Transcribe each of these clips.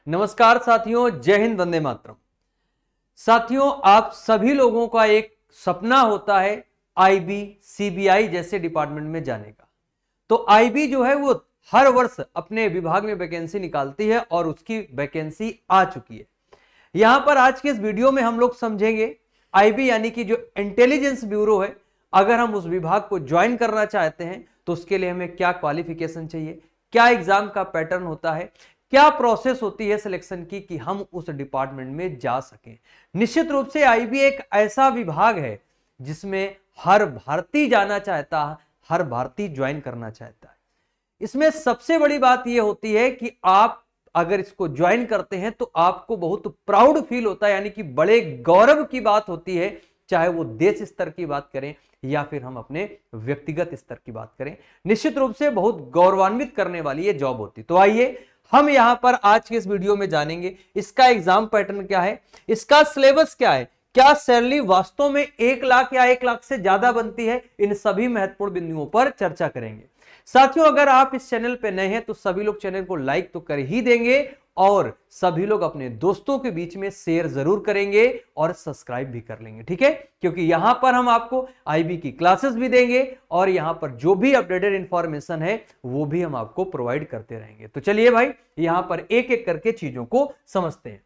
नमस्कार साथियों, जय हिंद, वंदे मातरम। साथियों, आप सभी लोगों का एक सपना होता है आईबी, सीबीआई जैसे डिपार्टमेंट में जाने का। तो आईबी जो है वो हर वर्ष अपने विभाग में वैकेंसी निकालती है और उसकी वैकेंसी आ चुकी है। यहां पर आज के इस वीडियो में हम लोग समझेंगे आईबी यानी कि जो इंटेलिजेंस ब्यूरो है, अगर हम उस विभाग को ज्वाइन करना चाहते हैं तो उसके लिए हमें क्या क्वालिफिकेशन चाहिए, क्या एग्जाम का पैटर्न होता है, क्या प्रोसेस होती है सिलेक्शन की कि हम उस डिपार्टमेंट में जा सकें। निश्चित रूप से आईबी एक ऐसा विभाग है जिसमें हर भारतीय जाना चाहता है, हर भारतीय ज्वाइन करना चाहता है। इसमें सबसे बड़ी बात यह होती है कि आप अगर इसको ज्वाइन करते हैं तो आपको बहुत प्राउड फील होता है, यानी कि बड़े गौरव की बात होती है, चाहे वो देश स्तर की बात करें या फिर हम अपने व्यक्तिगत स्तर की बात करें। निश्चित रूप से बहुत गौरवान्वित करने वाली ये जॉब होती है। तो आइए हम यहां पर आज के इस वीडियो में जानेंगे इसका एग्जाम पैटर्न क्या है, इसका सिलेबस क्या है, क्या सैलरी वास्तव में 1 लाख या 1 लाख से ज्यादा बनती है, इन सभी महत्वपूर्ण बिंदुओं पर चर्चा करेंगे। साथियों, अगर आप इस चैनल पे नए हैं तो सभी लोग चैनल को लाइक तो कर ही देंगे और सभी लोग अपने दोस्तों के बीच में शेयर जरूर करेंगे और सब्सक्राइब भी कर लेंगे, ठीक है? क्योंकि यहां पर हम आपको आईबी की क्लासेस भी देंगे और यहां पर जो भी अपडेटेड इंफॉर्मेशन है वो भी हम आपको प्रोवाइड करते रहेंगे। तो चलिए भाई, यहां पर एक एक करके चीजों को समझते हैं।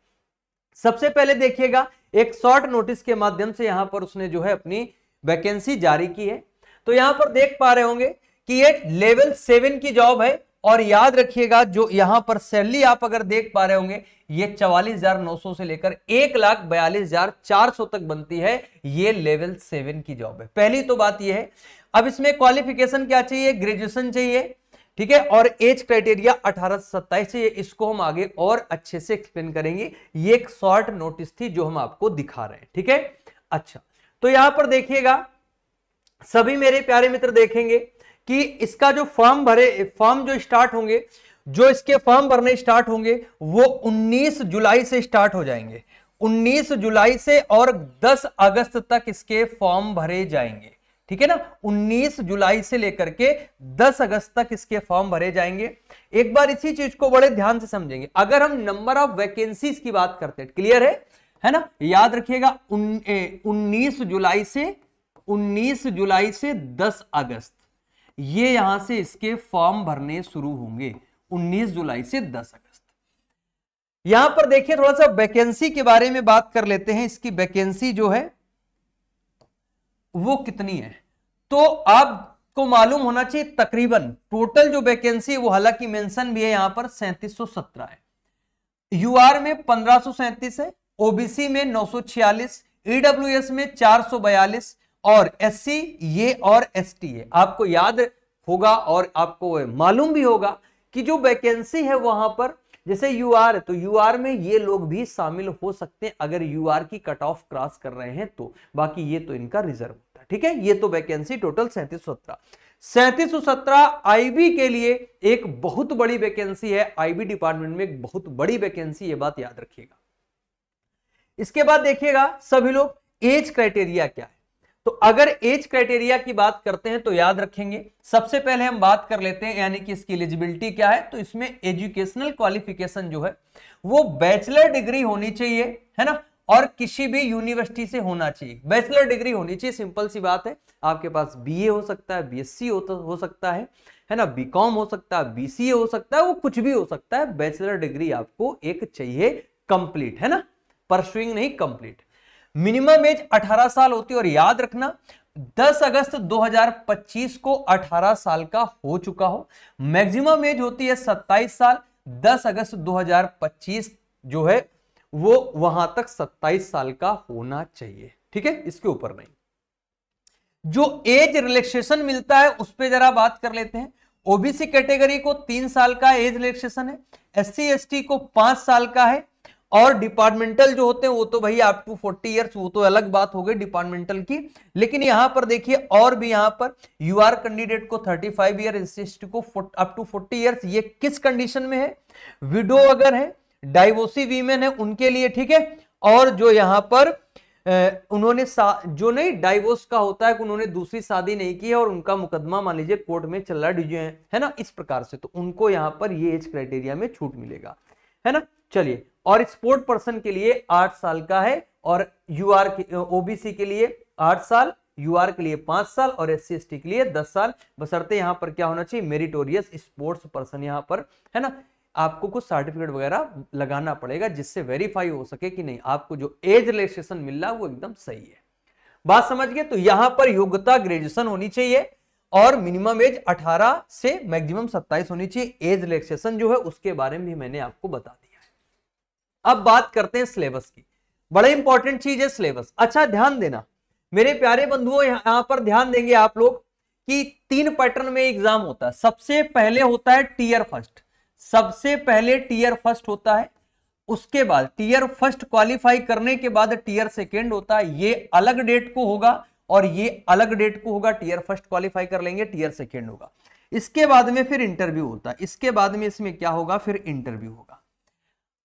सबसे पहले देखिएगा, एक शॉर्ट नोटिस के माध्यम से यहां पर उसने जो है अपनी वैकेंसी जारी की है। तो यहां पर देख पा रहे होंगे कि ये लेवल 7 की जॉब है और याद रखिएगा जो यहां पर सैलरी आप अगर देख पा रहे होंगे ये 44,900 से लेकर 1,42,400 तक बनती है। ये लेवल 7 की जॉब है। पहली तो बात ये है। अब इसमें क्वालिफिकेशन क्या चाहिए? ग्रेजुएशन चाहिए, ठीक है, और एज क्राइटेरिया 18 से 27 चाहिए। इसको हम आगे और अच्छे से एक्सप्लेन करेंगे। ये एक शॉर्ट नोटिस थी जो हम आपको दिखा रहे हैं, ठीक है। अच्छा, तो यहां पर देखिएगा, सभी मेरे प्यारे मित्र देखेंगे कि इसका जो फॉर्म जो स्टार्ट होंगे, जो इसके फॉर्म भरने स्टार्ट होंगे वो 19 जुलाई से स्टार्ट हो जाएंगे। 19 जुलाई से और 10 अगस्त तक इसके फॉर्म भरे जाएंगे, ठीक है ना। 19 जुलाई से लेकर के 10 अगस्त तक इसके फॉर्म भरे जाएंगे। एक बार इसी चीज को बड़े ध्यान से समझेंगे। अगर हम नंबर ऑफ वैकेंसीज की बात करते हैं, क्लियर है ना, याद रखिएगा 19 जुलाई से 10 अगस्त ये यहां से इसके फॉर्म भरने शुरू होंगे। 19 जुलाई से 10 अगस्त। यहां पर देखिए, थोड़ा सा वैकेंसी के बारे में बात कर लेते हैं। इसकी वैकेंसी जो है वो कितनी है तो आपको मालूम होना चाहिए। तकरीबन टोटल जो वैकेंसी है वो हालांकि मेंशन भी है यहां पर 3717 है। यूआर में 1537 है, ओबीसी में 946, ईडब्ल्यूएस में 442 और एससी ये और एसटी है। आपको याद होगा और आपको मालूम भी होगा कि जो वैकेंसी है वहां पर जैसे यूआर है तो यूआर में ये लोग भी शामिल हो सकते हैं अगर यूआर की कट ऑफ क्रॉस कर रहे हैं तो। बाकी ये तो इनका रिजर्व होता है, ठीक है। ये तो वैकेंसी टोटल 3717 आईबी के लिए एक बहुत बड़ी वैकेंसी है। आईबी डिपार्टमेंट में एक बहुत बड़ी वैकेंसी, ये बात याद रखिएगा। इसके बाद देखिएगा सभी लोग, एज क्राइटेरिया क्या है। तो अगर एज क्राइटेरिया की बात करते हैं तो याद रखेंगे, सबसे पहले हम बात कर लेते हैं यानी कि इसकी एलिजिबिलिटी क्या है। तो इसमें एजुकेशनल क्वालिफिकेशन जो है वो बैचलर डिग्री होनी चाहिए, है ना, और किसी भी यूनिवर्सिटी से होना चाहिए। बैचलर डिग्री होनी चाहिए, सिंपल सी बात है। आपके पास बीए हो सकता है, बीएससी हो सकता है ना, बीकॉम हो सकता है, बीसीए हो सकता है, वो कुछ भी हो सकता है। बैचलर डिग्री आपको एक चाहिए कंप्लीट, है ना, परसुइंग नहीं, कंप्लीट। मिनिमम एज 18 साल होती है और याद रखना 10 अगस्त 2025 को 18 साल का हो चुका हो। मैक्सिमम एज होती है 27 साल। 10 अगस्त 2025 जो है वो वहां तक 27 साल का होना चाहिए, ठीक है, इसके ऊपर नहीं। जो एज रिलैक्सेशन मिलता है उस पर जरा बात कर लेते हैं। ओबीसी कैटेगरी को 3 साल का एज रिलैक्सेशन है, एससी एसटी को 5 साल का है और डिपार्टमेंटल जो होते हैं वो तो भाई अप टू 40 इयर्स, वो तो अलग बात हो गई डिपार्टमेंटल की। लेकिन यहां पर देखिए और भी यहां पर यूआर कैंडिडेट को 35 ईयर, एससी को अप टू 40 इयर्स। ये किस कंडीशन में है? विडो अगर है, डाइवोर्सी वीमेन है उनके लिए, ठीक है। और जो यहां पर उन्होंने जो नहीं डाइवोर्स का होता है कि उन्होंने दूसरी शादी नहीं की है और उनका मुकदमा मान लीजिए कोर्ट में चल रहा है ना, इस प्रकार से, तो उनको यहां पर ये एज क्राइटेरिया में छूट मिलेगा, है ना। चलिए, और स्पोर्ट पर्सन के लिए 8 साल का है, और यूआर ओबीसी के लिए 8 साल, यूआर के लिए 5 साल और एससी एसटी के लिए 10 साल, बशर्ते यहां पर क्या होना चाहिए, मेरिटोरियस स्पोर्ट्स पर्सन यहां पर, है ना। आपको कुछ सर्टिफिकेट वगैरह लगाना पड़ेगा जिससे वेरीफाई हो सके कि नहीं आपको जो एज रिलैक्सेशन मिल रहा है वो एकदम सही है। बात समझ गए? तो यहां पर योग्यता ग्रेजुएशन होनी चाहिए और मिनिमम एज 18 से मैक्सिमम 27 होनी चाहिए। एज रिलैक्सेशन जो है उसके बारे में भी मैंने आपको बता दिया है। अब बात करते हैं सिलेबस की। बड़ा इंपॉर्टेंट चीज है सिलेबस। अच्छा ध्यान देना मेरे प्यारे बंधुओं, यहां पर ध्यान देंगे आप लोग कि 3 पैटर्न में एग्जाम होता है। सबसे पहले होता है टीयर फर्स्ट, सबसे पहले टीयर फर्स्ट होता है, उसके बाद टीयर फर्स्ट क्वालिफाई करने के बाद टीयर सेकेंड होता है। ये अलग डेट को होगा और ये अलग डेट को होगा। टीयर फर्स्ट क्वालिफाई कर लेंगे, टीयर सेकेंड होगा, इसके बाद में फिर इंटरव्यू होता है, इसके बाद में इसमें क्या होगा, फिर इंटरव्यू होगा।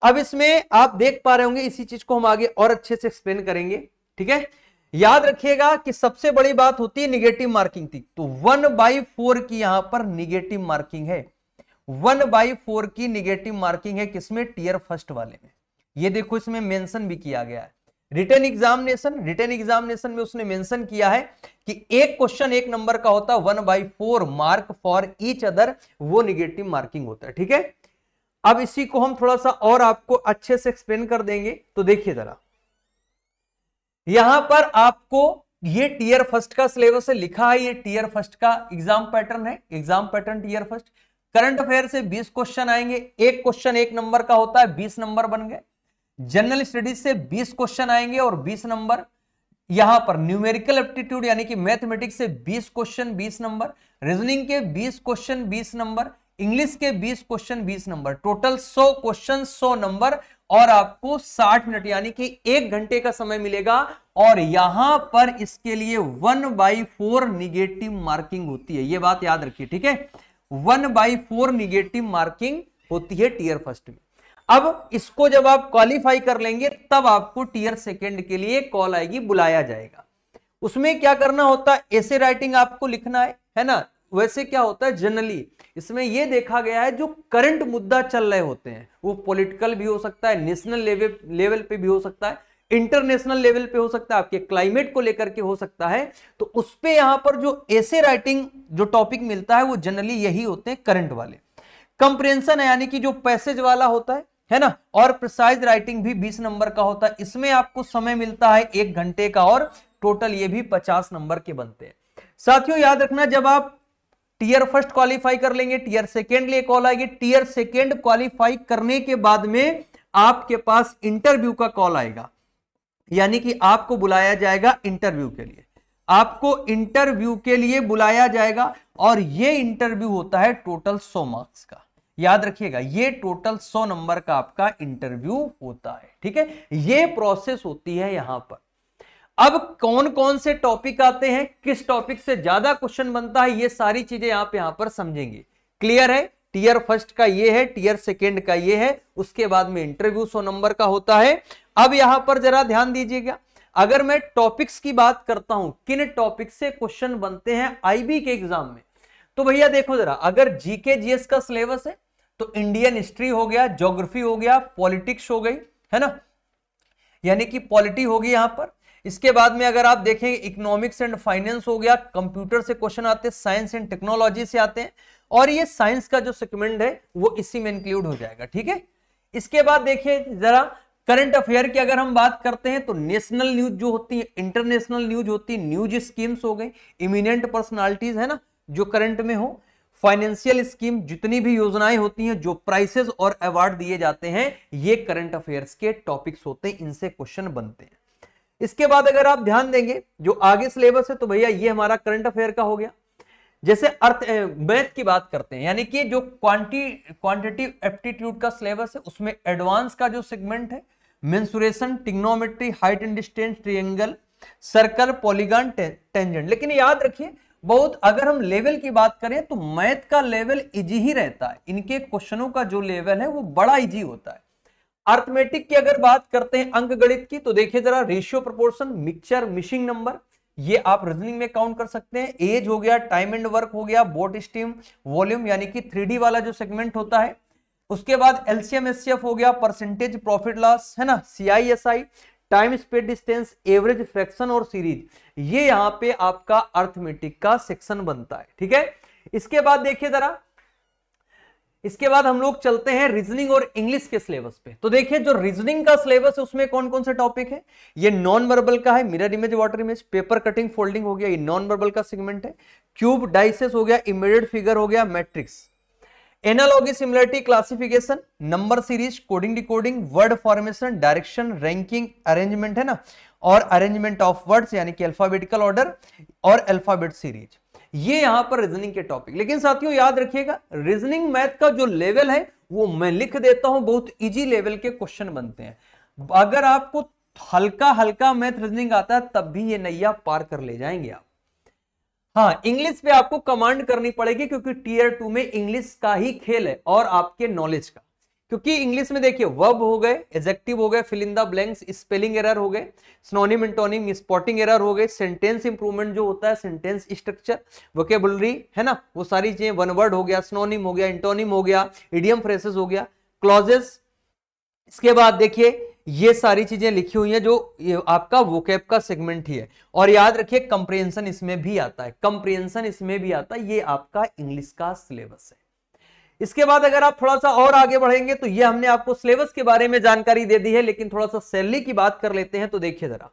अब इसमें आप देख पा रहे होंगे, इसी चीज को हम आगे और अच्छे से एक्सप्लेन करेंगे, ठीक है। याद रखिएगा कि सबसे बड़ी बात होती है निगेटिव मार्किंग थी, तो 1/4 की यहां पर निगेटिव मार्किंग है, 1/4 की निगेटिव मार्किंग है किसमें, टीयर फर्स्ट वाले में। ये देखो इसमें मेंशन भी किया गया है, रिटन एग्जामिनेशन, रिटन एग्जामिनेशन में उसने मेंशन किया है कि एक क्वेश्चन 1 नंबर का होता है, 1/4 मार्क फॉर ईच अदर, वो निगेटिव मार्किंग होता है, ठीक है। अब इसी को हम थोड़ा सा और आपको अच्छे से एक्सप्लेन कर देंगे। तो देखिए जरा, यहां पर आपको ये टीयर फर्स्ट का सिलेबस है, लिखा है ये टीयर फर्स्ट का एग्जाम पैटर्न है, exam pattern tier first. Current affair से 20 क्वेश्चन आएंगे, एक क्वेश्चन 1 नंबर का होता है, 20 नंबर बन गए। जनरल स्टडीज से 20 क्वेश्चन आएंगे और 20 नंबर। यहां पर न्यूमेरिकल एप्टीट्यूड यानी कि मैथमेटिक्स से 20 क्वेश्चन 20 नंबर, रीजनिंग के 20 क्वेश्चन 20 नंबर, इंग्लिश के 20 question 20 number, total 100 question 100 number, और आपको 60 मिनट यानी कि 1 घंटे का समय मिलेगा। और यहां पर इसके लिए 1/4 निगेटिव मार्किंग होती है, ये बात याद रखिए, ठीक है। 1/4 निगेटिव मार्किंग होती है टीयर फर्स्ट में। अब इसको जब आप क्वालिफाई कर लेंगे तब आपको टीयर सेकेंड के लिए कॉल आएगी, बुलाया जाएगा। उसमें क्या करना होता है, ऐसे राइटिंग आपको लिखना है ना। वैसे क्या होता है जनरली इसमें यह देखा गया है जो करंट मुद्दा चल रहे होते हैं, वो पॉलिटिकल भी हो सकता है, नेशनल लेवल पे भी हो सकता है, इंटरनेशनल लेवल पे हो सकता है, आपके क्लाइमेट को लेकर के हो सकता है। तो उस पे यहां पर जो ऐसे राइटिंग जो टॉपिक मिलता है वो जनरली यही होते हैं करंट वाले। कंप्रेंशन है यानी कि जो पैसेज वाला होता है ना, और प्रिसाइज राइटिंग भी 20 नंबर का होता है। इसमें आपको समय मिलता है 1 घंटे का और टोटल ये भी 50 नंबर के बनते हैं। साथियों याद रखना, जब आप टीयर फर्स्ट क्वालिफाई कर लेंगे, टीयर सेकेंड लिए कॉल आएगी, टीयर सेकेंड क्वालिफाई करने के बाद में आपके पास इंटरव्यू का कॉल आएगा, यानी कि आपको बुलाया जाएगा इंटरव्यू के लिए, आपको इंटरव्यू के लिए बुलाया जाएगा। और ये इंटरव्यू होता है टोटल 100 मार्क्स का, याद रखिएगा, ये टोटल 100 नंबर का आपका इंटरव्यू होता है, ठीक है। ये प्रोसेस होती है यहां पर। अब कौन कौन से टॉपिक आते हैं, किस टॉपिक से ज्यादा क्वेश्चन बनता है, ये सारी चीजें आप यहां पर समझेंगे। क्लियर है? टीयर फर्स्ट का ये है, टीयर सेकेंड का ये है, उसके बाद में इंटरव्यू 100 नंबर का होता है। अब यहां पर जरा ध्यान दीजिएगा, अगर मैं टॉपिक्स की बात करता हूं, किन टॉपिक से क्वेश्चन बनते हैं आईबी के एग्जाम में, तो भैया देखो जरा, अगर जीके जीएस का सिलेबस है तो इंडियन हिस्ट्री हो गया, ज्योग्राफी हो गया, पॉलिटिक्स हो गई, है ना, यानी कि पॉलिटी होगी यहां पर। इसके बाद में अगर आप देखेंगे इकोनॉमिक्स एंड फाइनेंस हो गया, कंप्यूटर से क्वेश्चन आते हैं, साइंस एंड टेक्नोलॉजी से आते हैं, और ये साइंस का जो सेगमेंट है वो इसी में इंक्लूड हो जाएगा, ठीक है। इसके बाद देखिए जरा करंट अफेयर की अगर हम बात करते हैं तो नेशनल न्यूज जो होती है, इंटरनेशनल न्यूज होती है, न्यूज स्कीम्स हो गई, इमिनेंट पर्सनालिटीज है ना जो करंट में हो, फाइनेंशियल स्कीम, जितनी भी योजनाएं होती हैं, जो प्राइसेस और अवार्ड दिए जाते हैं, ये करंट अफेयर्स के टॉपिक्स होते हैं, इनसे क्वेश्चन बनते हैं। इसके बाद अगर आप ध्यान देंगे जो आगे सिलेबस है, तो भैया ये हमारा करंट अफेयर का हो गया। जैसे अर्थ मैथ की बात करते हैं, यानी कि जो क्वांटिटेटिव एप्टीट्यूड का सिलेबस है, उसमें एडवांस का जो सेगमेंट है, mensuration, trigonometry, height and distance, triangle, circle, polygon, tangent. लेकिन याद रखिए बहुत, अगर हम लेवल की बात करें तो मैथ का लेवल इजी ही रहता है, इनके क्वेश्चनों का जो लेवल है वो बड़ा इजी होता है। अर्थमेटिक की अगर बात करते हैं, अंक गणित की, तो देखिए जरा ratio, proportion, mixture, missing number, ये आप रीजनिंग में काउंट कर सकते हैं। एज हो गया, टाइम एंड वर्क हो गया, बोट स्टीम, वॉल्यूम यानी कि 3D वाला जो सेगमेंट होता है, उसके बाद एलसीएम एचसीएफ हो गया, परसेंटेज प्रॉफिट लॉस, है ना, CISI, time speed distance, average fraction और सीरीज, ये यहां पे आपका अर्थमेटिक का सेक्शन बनता है। ठीक है, इसके बाद देखिए जरा, इसके बाद हम लोग चलते हैं रीजनिंग और इंग्लिश के सिलेबस पे। तो देखिए जो रीजनिंग का सिलेबस है उसमें कौन कौन से टॉपिक है, ये नॉन वर्बल का है, mirror image, water image, paper cutting, folding हो गया, ये नॉन वर्बल का सेगमेंट है, क्यूब डाइसेस हो गया, इमीडिएट फिगर हो गया, matrix, analogy similarity classification, number series, coding decoding, word formation, direction, ranking, arrangement, है ना, और अरेंजमेंट ऑफ वर्ड्स यानी कि अल्फाबेटिकल ऑर्डर और अल्फाबेट सीरीज, ये यहां पर रीजनिंग के टॉपिक। लेकिन साथियों याद रखिएगा रीजनिंग मैथ का जो लेवल है वो मैं लिख देता हूं, बहुत इजी लेवल के क्वेश्चन बनते हैं। अगर आपको हल्का हल्का मैथ रीजनिंग आता है तब भी ये नैया पार कर ले जाएंगे आप। हाँ, इंग्लिश पे आपको कमांड करनी पड़ेगी क्योंकि टीयर 2 में इंग्लिश का ही खेल है और आपके नॉलेज का, क्योंकि इंग्लिश में देखिए वर्ब हो गए, एडजेक्टिव हो गए, fill in the blanks, spelling error हो गए, सिनोनिम एंटोनिम, स्पॉटिंग एरर हो गए, सेंटेंस इंप्रूवमेंट जो होता है, सेंटेंस स्ट्रक्चर, वोकेबुलरी, है ना, वो सारी चीजें, वन वर्ड हो गया, सिनोनिम हो गया, एंटोनिम हो गया, इडियम फ्रेसेस हो गया, क्लॉजेस। इसके बाद देखिए ये सारी चीजें लिखी हुई हैं जो आपका वोकैब का सेगमेंट ही है। और याद रखिए कंप्रिहेंशन इसमें भी आता है, कंप्रिहेंशन इसमें भी आता है, ये आपका इंग्लिश का सिलेबस है। इसके बाद अगर आप थोड़ा सा और आगे बढ़ेंगे तो ये हमने आपको सिलेबस के बारे में जानकारी दे दी है, लेकिन थोड़ा सा सैलरी की बात कर लेते हैं। तो देखिए जरा,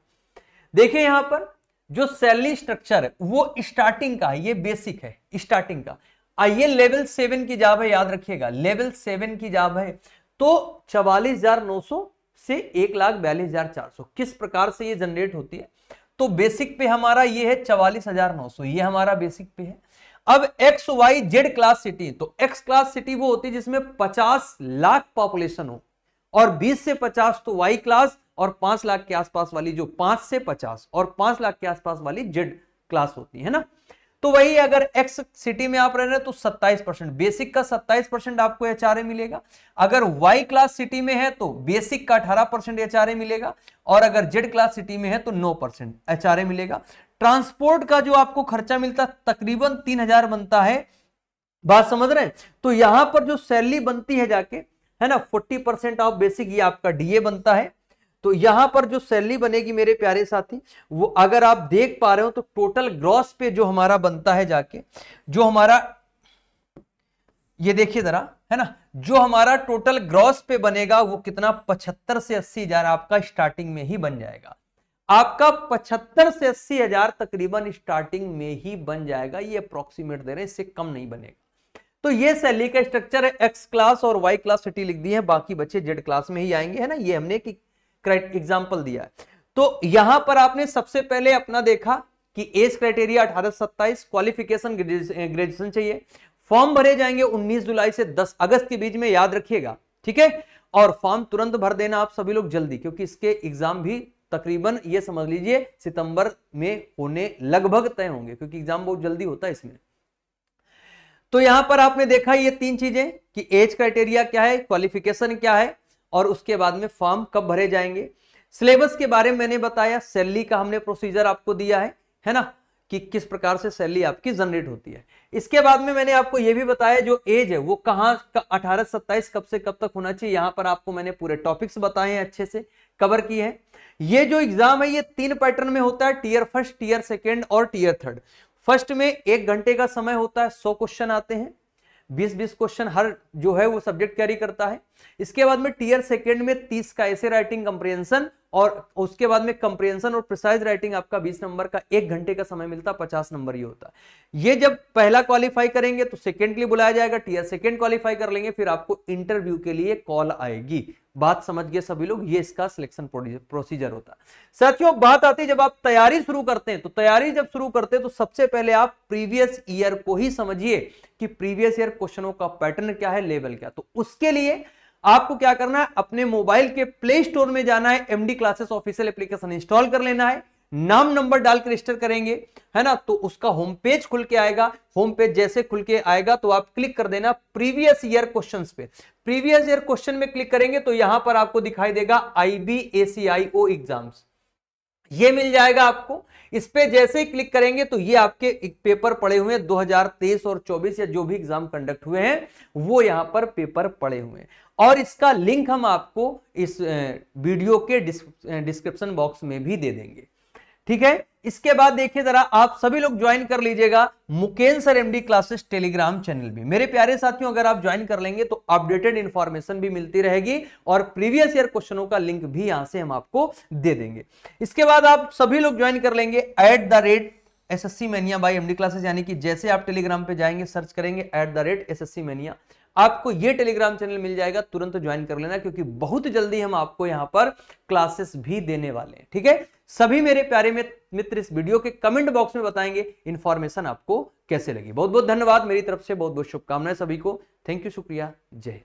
देखिए यहां पर जो सैलरी स्ट्रक्चर है वो स्टार्टिंग का है, ये बेसिक है स्टार्टिंग का। आइए लेवल 7 की जॉब है, याद रखिएगा लेवल 7 की जॉब है तो 44,900 से 1,42,400 किस प्रकार से ये जनरेट होती है। तो बेसिक पे हमारा ये है 44,900, ये हमारा बेसिक पे है। अब X Y Z class city, तो एक्स क्लास सिटी वो होती है जिसमें 50 लाख पॉपुलेशन हो, और 20 से 50 तो वाई क्लास, और 5 लाख के आसपास वाली जो 5 से 50 और 5 लाख के आसपास वाली जेड क्लास होती है ना। तो वही अगर एक्स सिटी में आप रह रहे हैं तो 27%, बेसिक का 27% आपको एचआरए मिलेगा। अगर वाई क्लास सिटी में है तो बेसिक का 18% एचआरए मिलेगा, और अगर जेड क्लास सिटी में है तो 9% एचआरए मिलेगा। ट्रांसपोर्ट का जो आपको खर्चा मिलता है तकरीबन 3,000 बनता है, बात समझ रहे हैं। तो यहां पर जो सैलरी बनती है जाके, है ना, 40% ऑफ बेसिक ये आपका डीए बनता है। तो यहां पर जो सैलरी बनेगी मेरे प्यारे साथी, वो अगर आप देख पा रहे हो तो टोटल ग्रॉस पे जो हमारा बनता है जाके, जो हमारा ये देखिए जरा, है ना, जो हमारा टोटल ग्रॉस पे बनेगा वो कितना, 75 से 80 हजार आपका स्टार्टिंग में ही बन जाएगा। आपका 75 से 80 हजार तकरीबन स्टार्टिंग में ही बन जाएगा, ये अप्रोक्सीमेट दे रहे हैं, इससे कम नहीं बनेगा। तो ये सैलरी का स्ट्रक्चर है। एक्स क्लास और वाई क्लास सिटी लिख दी है, बाकी बच्चे जेड क्लास में ही आएंगे, है ना, ये हमने एक एग्जाम्पल दिया है। तो यहां पर आपने सबसे पहले अपना देखा कि एज क्राइटेरिया 18 से 27, क्वालिफिकेशन ग्रेजुएशन चाहिए। फॉर्म भरे जाएंगे 19 जुलाई से 10 अगस्त के बीच में, याद रखिएगा, ठीक है। और फॉर्म तुरंत भर देना आप सभी लोग जल्दी, क्योंकि इसके एग्जाम भी तकरीबन ये समझ लीजिए सितंबर में होने लगभग तय होंगे, क्योंकि एग्जाम बहुत जल्दी होता है इसमें। तो यहां पर आपने देखा ये 3 चीजें कि एज क्राइटेरिया क्या है, क्वालिफिकेशन क्या है, और उसके बाद में फॉर्म कब भरे जाएंगे। सिलेबस के बारे में मैंने बताया, सैलरी का हमने प्रोसीजर आपको दिया है ना, कि किस प्रकार से सैलरी आपकी जनरेट होती है। इसके बाद में मैंने आपको यह भी बताया जो एज है वो कहां का 18 से 27 कब से कब तक होना चाहिए। यहां पर आपको मैंने पूरे टॉपिक्स बताए हैं, अच्छे से कवर किए हैं। ये जो एग्जाम है ये 3 पैटर्न में होता है, टीयर फर्स्ट, टीयर सेकेंड और टीयर थर्ड। फर्स्ट में 1 घंटे का समय होता है, 100 क्वेश्चन आते हैं, 20-20 क्वेश्चन हर जो है वो सब्जेक्ट कैरी करता है। इसके बाद में टीयर सेकेंड में 30 का ऐसे राइटिंग कंप्रिहेंशन, और उसके बाद में कंप्रिहेंशन और प्रिसाइज राइटिंग आपका 20 नंबर का 1 घंटे का समय मिलता है, 50 नंबर ये होता है। ये जब पहला क्वालिफाई करेंगे तो सेकेंड के लिए बुलाया जाएगा, टीयर सेकेंड क्वालिफाई कर लेंगे फिर आपको इंटरव्यू के लिए कॉल आएगी। बात समझ गए सभी लोग, ये इसका सिलेक्शन प्रोसीजर होता है। साथियों बात आती है जब आप तैयारी शुरू करते हैं, तो तैयारी जब शुरू करते हैं तो सबसे पहले आप प्रीवियस ईयर को ही समझिए कि प्रीवियस ईयर क्वेश्चनों का पैटर्न क्या है, लेवल क्या। तो उसके लिए आपको क्या करना है, अपने मोबाइल के प्ले स्टोर में जाना है, MD classes official application install कर लेना है, नाम नंबर डालकर रजिस्टर करेंगे, है ना, तो उसका होम पेज खुल के आएगा। होम पेज जैसे खुल के आएगा तो आप क्लिक कर देना प्रीवियस ईयर क्वेश्चंस पे। प्रीवियस ईयर क्वेश्चन में क्लिक करेंगे तो यहां पर आपको दिखाई देगा IBACIO एग्जाम्स। ये मिल जाएगा आपको। इस पे जैसे ही क्लिक करेंगे तो ये आपके एक पेपर पड़े हुए हैं 2023 और 24 या जो भी एग्जाम कंडक्ट हुए हैं वो यहां पर पेपर पड़े हुए हैं, और इसका लिंक हम आपको इस वीडियो के डिस्क्रिप्शन बॉक्स में भी दे देंगे। ठीक है, इसके बाद देखिए जरा, आप सभी लोग ज्वाइन कर लीजिएगा मुकेन sir MD classes telegram channel भी। मेरे प्यारे साथियों, अगर आप ज्वाइन कर लेंगे तो अपडेटेड इंफॉर्मेशन भी मिलती रहेगी और प्रीवियस ईयर क्वेश्चनों का लिंक भी यहां से हम आपको दे देंगे। इसके बाद आप सभी लोग ज्वाइन कर लेंगे @SSC Mania by MD classes, यानी कि जैसे आप टेलीग्राम पे जाएंगे सर्च करेंगे @SSC Mania, आपको ये टेलीग्राम चैनल मिल जाएगा, तुरंत ज्वाइन कर लेना क्योंकि बहुत जल्दी हम आपको यहां पर क्लासेस भी देने वाले हैं। ठीक है, सभी मेरे प्यारे मित्र इस वीडियो के कमेंट बॉक्स में बताएंगे इंफॉर्मेशन आपको कैसे लगी। बहुत बहुत धन्यवाद, मेरी तरफ से बहुत बहुत शुभकामनाएं सभी को। थैंक यू, शुक्रिया, जय हिंद।